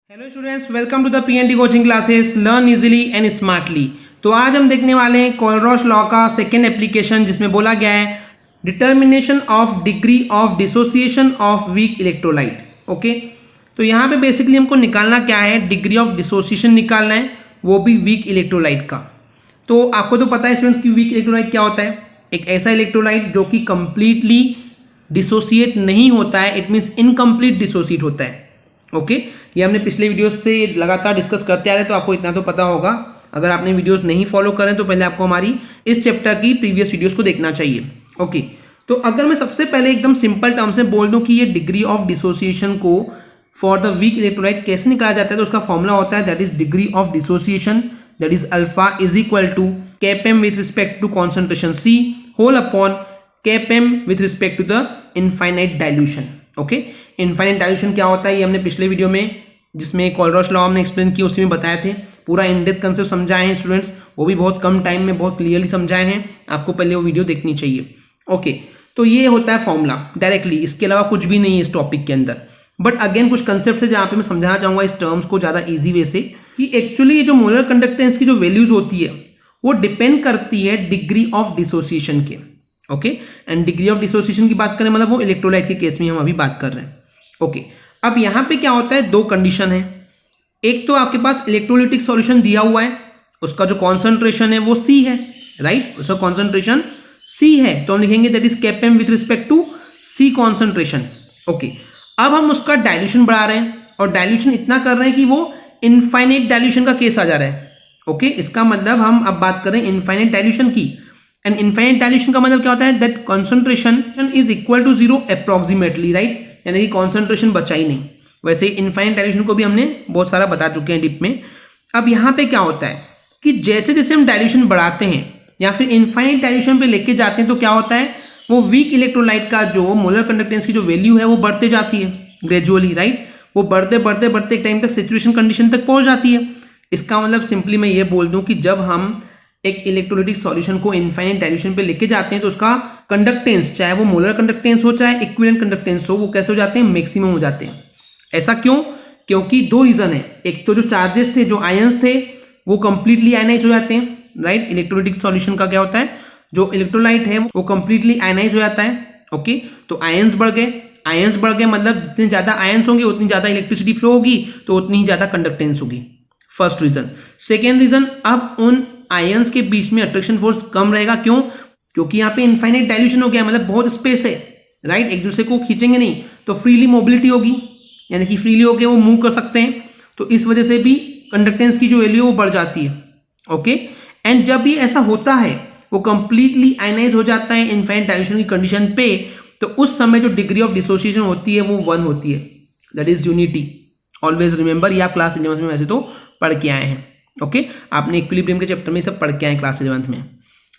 Hello students, welcome to the PND coaching classes learn easily and smartly. तो आज हम देखने वाले हैं कोलरॉश लॉ का सेकेंड एप्लीकेशन, जिसमें बोला गया है determination of degree of dissociation of weak electrolyte. Okay, तो यहाँ पे बेसिकली हमको निकालना क्या है, डिग्री ऑफ डिसोसिएशन निकालना है, वो भी वीक इलेक्ट्रोलाइट का। तो आपको तो पता है स्टूडेंट्स कि वीक इलेक्ट्रोलाइट क्या होता है, एक ऐसा इलेक्ट्रोलाइट जो कि कंप्लीटली डिसोसिएट नहीं होता है, इट मीन्स इनकम्प्लीट डिसोसिएट होता है। ओके, ये हमने पिछले वीडियोस से लगातार डिस्कस करते आ रहे हैं, तो आपको इतना तो पता होगा। अगर आपने वीडियोस नहीं फॉलो करें तो पहले आपको हमारी इस चैप्टर की प्रीवियस वीडियोस को देखना चाहिए। ओके, तो अगर मैं सबसे पहले एकदम सिंपल टर्म से बोल दूं कि ये डिग्री ऑफ डिसोसिएशन को फॉर द वीक इलेक्ट्रोलाइट कैसे निकाला जाता है, तो उसका फॉर्मूला होता है that is degree of dissociation, that is alpha is equal to Kpm with respect to concentration C whole upon Kpm with respect to the infinite dilution. Okay, infinite dilution क्या होता है ये हमने पिछले वीडियो में, जिसमें कोलरॉश लॉ हमने explain किया, उसी में बताए थे। पूरा इन डेप्थ कंसेप्ट समझाए हैं स्टूडेंट्स, वो भी बहुत कम टाइम में बहुत क्लियरली समझाए हैं। आपको पहले वो वीडियो देखनी चाहिए। ओके, तो ये होता है फॉर्मूला डायरेक्टली, इसके अलावा कुछ भी नहीं है इस टॉपिक के अंदर। बट अगेन कुछ कंसेप्ट है जहाँ पे मैं समझाना चाहूंगा इस टर्म्स को ज़्यादा ईजी वे से, कि एक्चुअली ये जो मोलर कंडक्टेंस की जो वैल्यूज होती है वो डिपेंड करती है डिग्री ऑफ डिसोसिएशन के। Okay, and degree of dissociation की बात करें मतलब वो इलेक्ट्रोलाइट के केस में हम अभी बात कर रहे हैं। ओके, अब यहाँ पे क्या होता है, दो कंडीशन है। एक तो आपके पास इलेक्ट्रोलिटिक सॉल्यूशन दिया हुआ है, उसका जो कॉन्सेंट्रेशन है वो C है, राइट, उसका कॉन्सेंट्रेशन C है, तो हम लिखेंगे that is Kpm with respect to C concentration. Okay, अब हम उसका डाइल्यूशन बढ़ा रहे हैं और डाइल्यूशन इतना कर रहे हैं कि वो इनफाइनाइट डाइल्यूशन का केस आ जा रहा है। ओके, इसका मतलब हम अब बात करें इनफाइनाइट डाइल्यूशन की, एंड इनफाइनाइट डाइल्यूशन का मतलब क्या होता है, that concentration is equal to 0 approximately, right, यानी कि कॉन्सेंट्रेशन बचा ही नहीं। वैसे ही इनफाइनाइट डाइल्यूशन को भी हमने बहुत सारा बता चुके हैं डिप में। अब यहाँ पे क्या होता है कि जैसे जैसे हम डाइल्यूशन बढ़ाते हैं या फिर इनफाइनाइट डाइल्यूशन पे लेके जाते हैं, तो क्या होता है, वो वीक इलेक्ट्रोलाइट का जो मोलर कंडक्टेंस की जो वैल्यू है वो बढ़ते जाती है ग्रेजुअली, राइट, वो बढ़ते बढ़ते बढ़ते एक टाइम तक सैचुरेशन कंडीशन तक पहुंच जाती है। इसका मतलब सिंपली मैं ये बोल दूं कि जब हम एक इलेक्ट्रोलाइटिक सॉल्यूशन को इनफाइनाइट डाइल्यूशन पे लेके जाते हैं तो उसका कंडक्टेंस, चाहे वो मोलर कंडक्टेंस हो चाहे इक्विवेलेंट कंडक्टेंस हो, वो कैसे हो जाते हैं, मैक्सिमम हो जाते हैं। ऐसा क्यों? क्योंकि दो रीजन है। एक तो जो चार्जेस थे, जो आयंस थे, वो कंप्लीटली आयनाइज हो जाते हैं, राइट। इलेक्ट्रोलाइटिक सॉल्यूशन का क्या होता है, जो इलेक्ट्रोलाइट है वो कंप्लीटली आयनाइज हो जाता है। ओके, तो आयंस बढ़ गए, आयंस बढ़ गए मतलब जितने ज्यादा आयंस होंगे उतनी ज्यादा इलेक्ट्रिसिटी फ्लो होगी, तो उतनी ही ज्यादा कंडक्टेंस होगी। First reason. सेकेंड रीजन, अब उन आयंस के बीच में अट्रैक्शन फोर्स कम रहेगा। क्यों? क्योंकि यहाँ पे इनफाइनाइट डाइल्यूशन हो गया, मतलब बहुत स्पेस है, राइट, एक दूसरे को खींचेंगे नहीं, तो फ्रीली मोबिलिटी होगी, यानी कि फ्रीली होके वो मूव कर सकते हैं, तो इस वजह से भी कंडक्टेंस की जो वैल्यू वो बढ़ जाती है। ओके, एंड जब ये ऐसा होता है, वो कंप्लीटली आयनाइज हो जाता है इनफाइनाइट डाइल्यूशन की कंडीशन पे, तो उस समय जो डिग्री ऑफ डिसोसिएशन होती है वो 1 होती है, that is unity. Always remember, ये आप क्लास 11 में वैसे तो पढ़ के आए हैं। ओके, आपने इक्विलिब्रियम के चैप्टर में सब पढ़ के आए क्लास 11 में।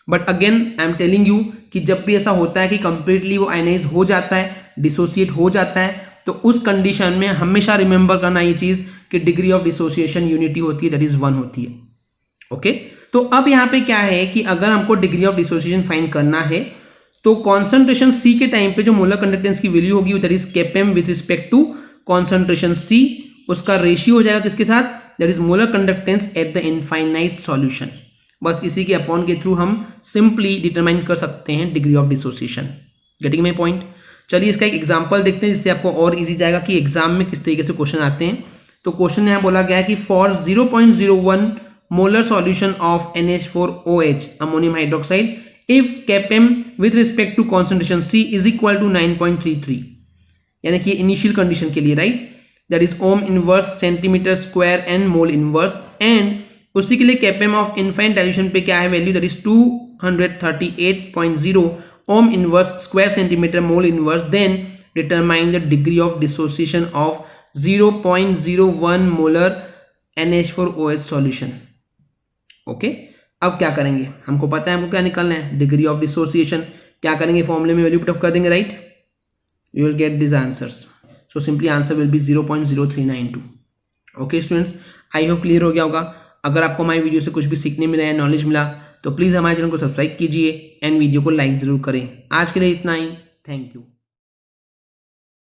But again I am telling you कि जब भी ऐसा होता है कि कंप्लीटली वो आयनाइज हो जाता है, डिसोसिएट हो जाता है, तो उस कंडीशन में हमेशा रिमेंबर करना ये चीज कि डिग्री ऑफ डिसोसिएशन यूनिटी होती है, दैट इज 1 होती है। ओके, तो अब यहाँ पे क्या है कि अगर हमको डिग्री ऑफ डिसोसिएशन फाइंड करना है, तो कॉन्सेंट्रेशन C के टाइम पे जो मोलर कंडक्टेंस की वैल्यू होगी that is Kpm with respect to concentration C, उसका रेशियो हो जाएगा किसके साथ, that is molar conductance at the infinite solution. बस इसी के अपॉन के थ्रू हम सिंपली डिटरमाइन कर सकते हैं degree of dissociation. Getting my point? चलिए इसका एक एग्जांपल देखते हैं जिससे आपको और इजी जाएगा कि एग्जाम में किस तरीके से क्वेश्चन आते हैं। तो क्वेश्चन यहाँ बोला गया है कि for 0.01 molar solution of NH4OH ammonium hydroxide if Kpm with respect to concentration C is equal to 9.33, यानी कि इनिशियल कंडीशन के लिए, right, that is ohm inverse centimetre square and mole inverse, and उसी के लिए Kpm ऑफ इनफाइनाइट डाइल्यूशन पे क्या है value, that is 238.0 ohm inverse square centimetre mole inverse, then determine the degree of dissociation of 0.01 molar NH4OH solution. Okay, अब क्या करेंगे, हमको पता है हमको क्या निकालना है, डिग्री ऑफ डिसोसिएशन। क्या करेंगे, फॉर्मूले में वैल्यू पुट कर देंगे, right, you will get this answers. So simply answer will be 0.0392। Okay students, I hope clear हो गया होगा। अगर आपको हमारी वीडियो से कुछ भी सीखने मिला या नॉलेज मिला तो प्लीज़ हमारे चैनल को सब्सक्राइब कीजिए एंड वीडियो को लाइक ज़रूर करें। आज के लिए इतना ही, थैंक यू।